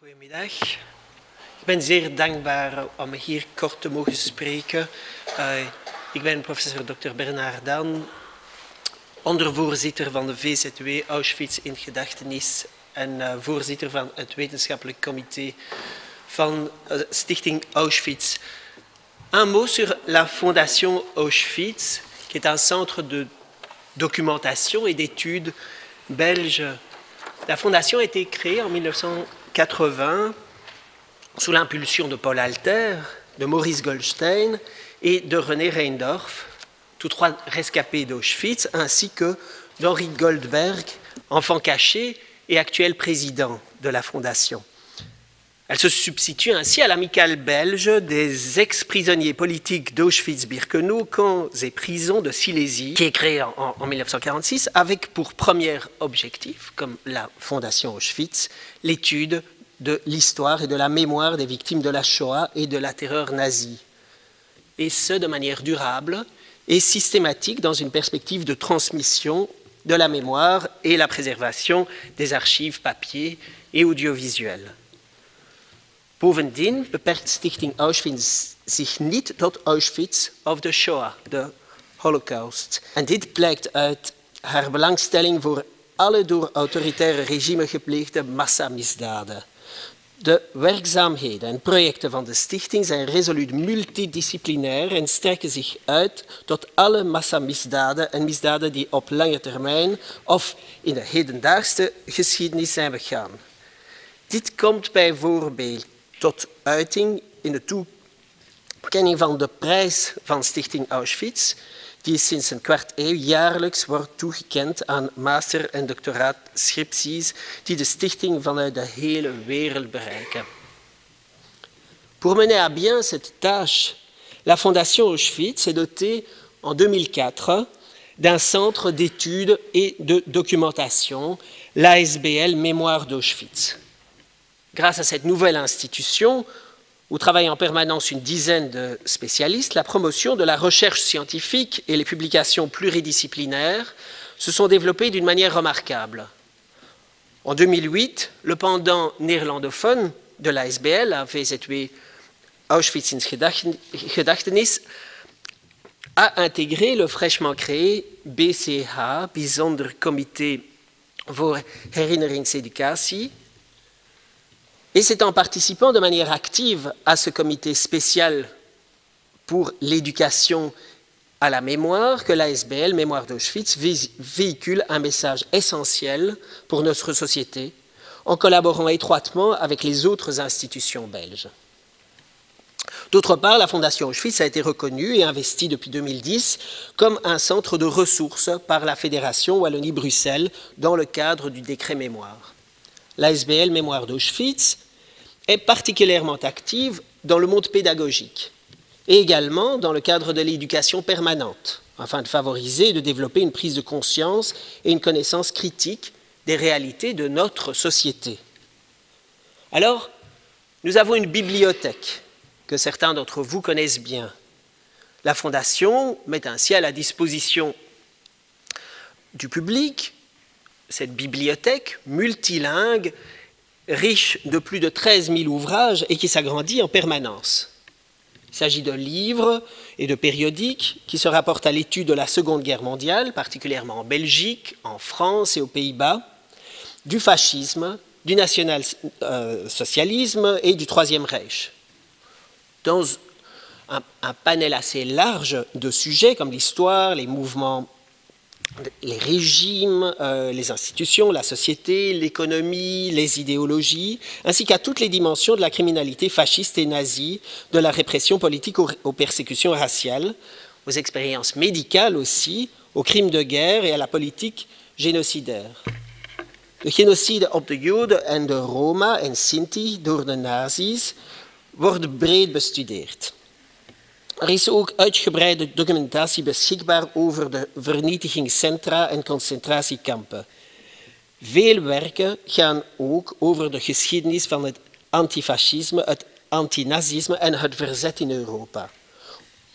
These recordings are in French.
Goedemiddag. Ik ben zeer dankbaar om hier kort te mogen spreken. Ik ben professor Dr. Bernard Daan, ondervoorzitter van de VZW Auschwitz in Gedachtenis en voorzitter van het wetenschappelijk comité van Stichting Auschwitz. Un mot sur la Fondation Auschwitz, qui est un centre de documentation et d'études belge. La fondation a été créée en 1980 sous l'impulsion de Paul Alter, de Maurice Goldstein et de René Reindorf, tous trois rescapés d'Auschwitz, ainsi que d'Henri Goldberg, enfant caché et actuel président de la fondation. Elle se substitue ainsi à l'amicale belge des ex-prisonniers politiques d'Auschwitz-Birkenau, camps et prisons de Silésie, qui est créée en 1946 avec pour premier objectif, comme la Fondation Auschwitz, l'étude de l'histoire et de la mémoire des victimes de la Shoah et de la terreur nazie. Et ce, de manière durable et systématique dans une perspective de transmission de la mémoire et la préservation des archives papier et audiovisuelles. Bovendien beperkt Stichting Auschwitz zich niet tot Auschwitz of de Shoah, de Holocaust. En dit blijkt uit haar belangstelling voor alle door autoritaire regimes gepleegde massamisdaden. De werkzaamheden en projecten van de stichting zijn resoluut multidisciplinair en strekken zich uit tot alle massamisdaden en misdaden die op lange termijn of in de hedendaagse geschiedenis zijn begaan. Dit komt bijvoorbeeld tot uiting in de toekenning van de prijs van Stichting Auschwitz, die sinds een kwart eeuw jaarlijks wordt toegekend aan master- en doctoraatscripties die de stichting vanuit de hele wereld bereiken. Pour mener à bien cette tâche, la Fondation Auschwitz est dotée en 2004 d'un centre d'études et de documentation, l'ASBL Mémoire d'Auschwitz. Grâce à cette nouvelle institution, où travaillent en permanence une dizaine de spécialistes, la promotion de la recherche scientifique et les publications pluridisciplinaires se sont développées d'une manière remarquable. En 2008, le pendant néerlandophone de l'ASBL, la VZW Auschwitz in Gedachtenis, a intégré le fraîchement créé BCH, Bijzonder Comité voor Herinneringseducatie. Et c'est en participant de manière active à ce comité spécial pour l'éducation à la mémoire que l'ASBL Mémoire d'Auschwitz véhicule un message essentiel pour notre société en collaborant étroitement avec les autres institutions belges. D'autre part, la Fondation Auschwitz a été reconnue et investie depuis 2010 comme un centre de ressources par la Fédération Wallonie-Bruxelles dans le cadre du décret mémoire. L'ASBL Mémoire d'Auschwitz est particulièrement active dans le monde pédagogique et également dans le cadre de l'éducation permanente, afin de favoriser et de développer une prise de conscience et une connaissance critique des réalités de notre société. Alors, nous avons une bibliothèque que certains d'entre vous connaissent bien. La Fondation met ainsi à la disposition du public cette bibliothèque multilingue, riche de plus de 13 000 ouvrages et qui s'agrandit en permanence. Il s'agit de livres et de périodiques qui se rapportent à l'étude de la Seconde Guerre mondiale, particulièrement en Belgique, en France et aux Pays-Bas, du fascisme, du national-socialisme et du Troisième Reich. Dans un panel assez large de sujets comme l'histoire, les mouvements, les régimes, les institutions, la société, l'économie, les idéologies, ainsi qu'à toutes les dimensions de la criminalité fasciste et nazie, de la répression politique aux persécutions raciales, aux expériences médicales aussi, aux crimes de guerre et à la politique génocidaire. De genocide op de Joden en de Roma en Sinti door de nazi's wordt breed bestudeerd. Er is ook uitgebreide documentatie beschikbaar over de vernietigingscentra en concentratiekampen. Veel werken gaan ook over de geschiedenis van het antifascisme, het antinazisme en het verzet in Europa.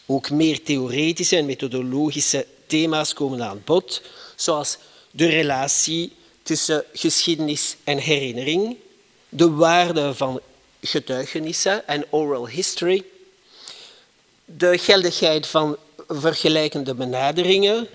Ook meer theoretische en methodologische thema's komen aan bod, zoals de relatie tussen geschiedenis en herinnering, de waarde van getuigenissen en oral history, de geldigheid van vergelijkende benaderingen,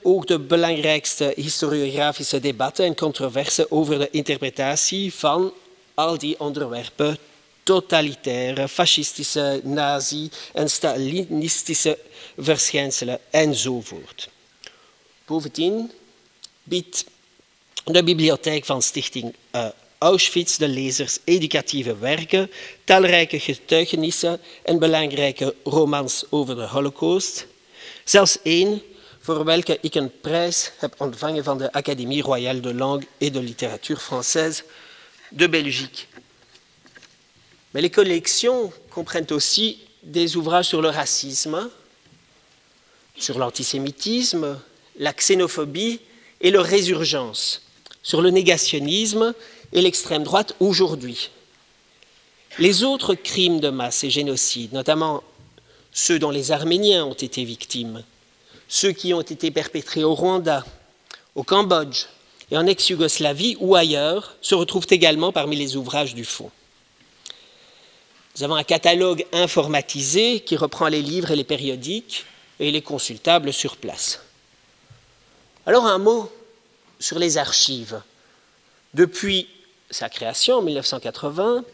ook de belangrijkste historiografische debatten en controversen over de interpretatie van al die onderwerpen, totalitaire, fascistische, nazi- en stalinistische verschijnselen enzovoort. Bovendien biedt de bibliotheek van Stichting Auschwitz de lezers educatieve werken, talrijke getuigenissen en belangrijke romans over de Holocaust. Zelfs één voor welke ik een prijs heb ontvangen van de Académie royale de langue et de littérature française de Belgique. Mais les collections comprennent aussi des ouvrages sur le racisme, sur l'antisémitisme, la xénophobie et leur résurgence, sur le négationnisme et l'extrême droite aujourd'hui. Les autres crimes de masse et génocides, notamment ceux dont les Arméniens ont été victimes, ceux qui ont été perpétrés au Rwanda, au Cambodge et en ex-Yougoslavie ou ailleurs, se retrouvent également parmi les ouvrages du fonds. Nous avons un catalogue informatisé qui reprend les livres et les périodiques et il est consultable sur place. Alors un mot sur les archives. Depuis sa création en 1980,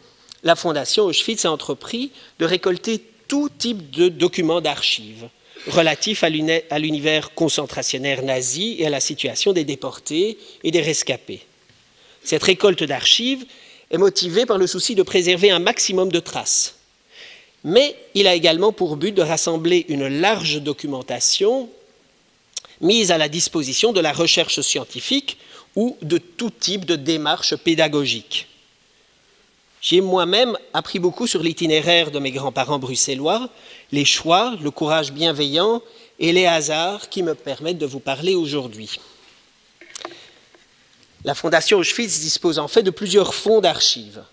la Fondation Auschwitz a entrepris de récolter tout type de documents d'archives relatifs à l'univers concentrationnaire nazi et à la situation des déportés et des rescapés. Cette récolte d'archives est motivée par le souci de préserver un maximum de traces. Mais il a également pour but de rassembler une large documentation mise à la disposition de la recherche scientifique ou de tout type de démarche pédagogique. J'ai moi-même appris beaucoup sur l'itinéraire de mes grands-parents bruxellois, les choix, le courage bienveillant et les hasards qui me permettent de vous parler aujourd'hui. La Fondation Auschwitz dispose en fait de plusieurs fonds d'archives,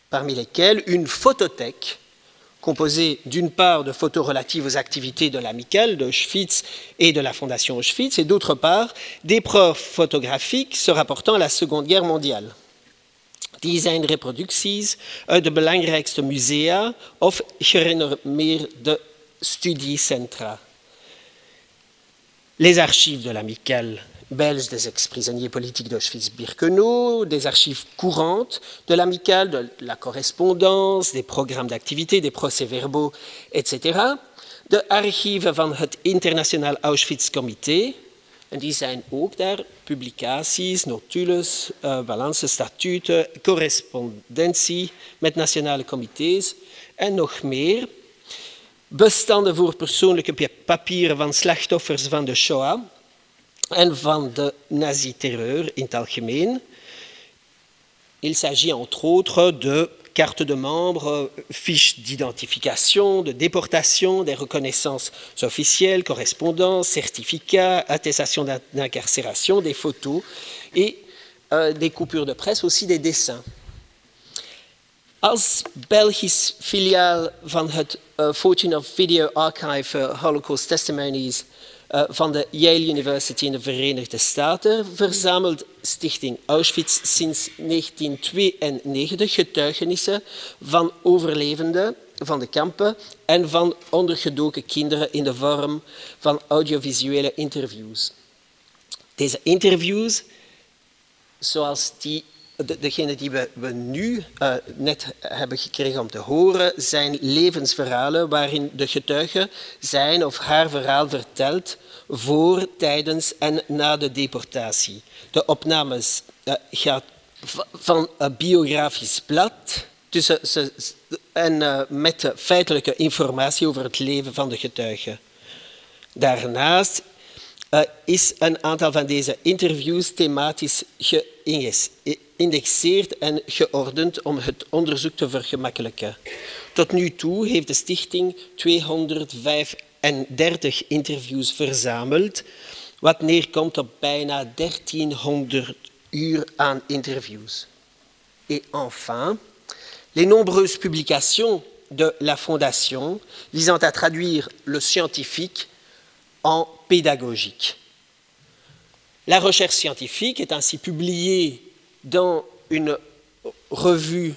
parmi lesquels une photothèque composée d'une part de photos relatives aux activités de l'amicale d'Auschwitz et de la Fondation Auschwitz, et d'autre part des preuves photographiques se rapportant à la Seconde Guerre mondiale. Die zijn reproducties uit de belangrijkste musea of gerenommeerde studiecentra. Les archives de l'amicale belge des ex-prisonniers politiques d'Auschwitz-Birkenau, des archives courantes de l'amicale, de la correspondance, des programmes d'activité, des procès-verbaux, etc. De archieven van het Internationaal Auschwitz-Comité. En die zijn ook daar publicaties, notules, balansen, statuten, correspondentie met nationale comité's en nog meer. Bestanden voor persoonlijke papieren van slachtoffers van de Shoah en van de nazi-terreur in het algemeen. Il s'agit entre autres de cartes de membres, fiches d'identification, de déportation, des reconnaissances officielles, correspondances, certificats, attestations d'incarcération, des photos et des coupures de presse, aussi des dessins. Als Belgisch filiaal van het Photo of Video Archive Holocaust Testimonies van de Yale University in de Verenigde Staten verzamelt Stichting Auschwitz sinds 1992 getuigenissen van overlevenden van de kampen en van ondergedoken kinderen in de vorm van audiovisuele interviews. Deze interviews, zoals degene die we nu net hebben gekregen om te horen, zijn levensverhalen waarin de getuige zijn of haar verhaal vertelt voor, tijdens en na de deportatie. De opnames gaan van een biografisch blad en met feitelijke informatie over het leven van de getuige. Daarnaast is een aantal van deze interviews thematisch geïndexeerd en geordend om het onderzoek te vergemakkelijken. Tot nu toe heeft de stichting 235 interviews verzameld, wat neerkomt op bijna 1300 uur aan interviews. Et enfin, les nombreuses publications de la Fondation visant à traduire le scientifique en pédagogique. La recherche scientifique est ainsi publiée dans une revue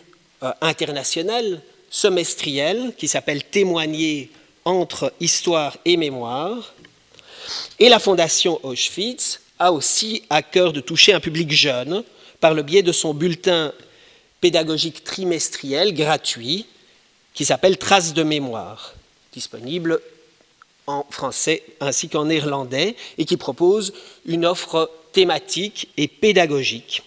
internationale, semestrielle, qui s'appelle Témoigner entre histoire et mémoire. Et la Fondation Auschwitz a aussi à cœur de toucher un public jeune par le biais de son bulletin pédagogique trimestriel gratuit qui s'appelle Traces de mémoire, disponible en français ainsi qu'en néerlandais et qui propose une offre thématique et pédagogique.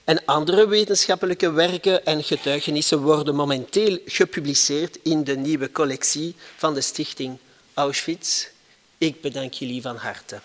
En andere wetenschappelijke werken en getuigenissen worden momenteel gepubliceerd in de nieuwe collectie van de Stichting Auschwitz. Ik bedank jullie van harte.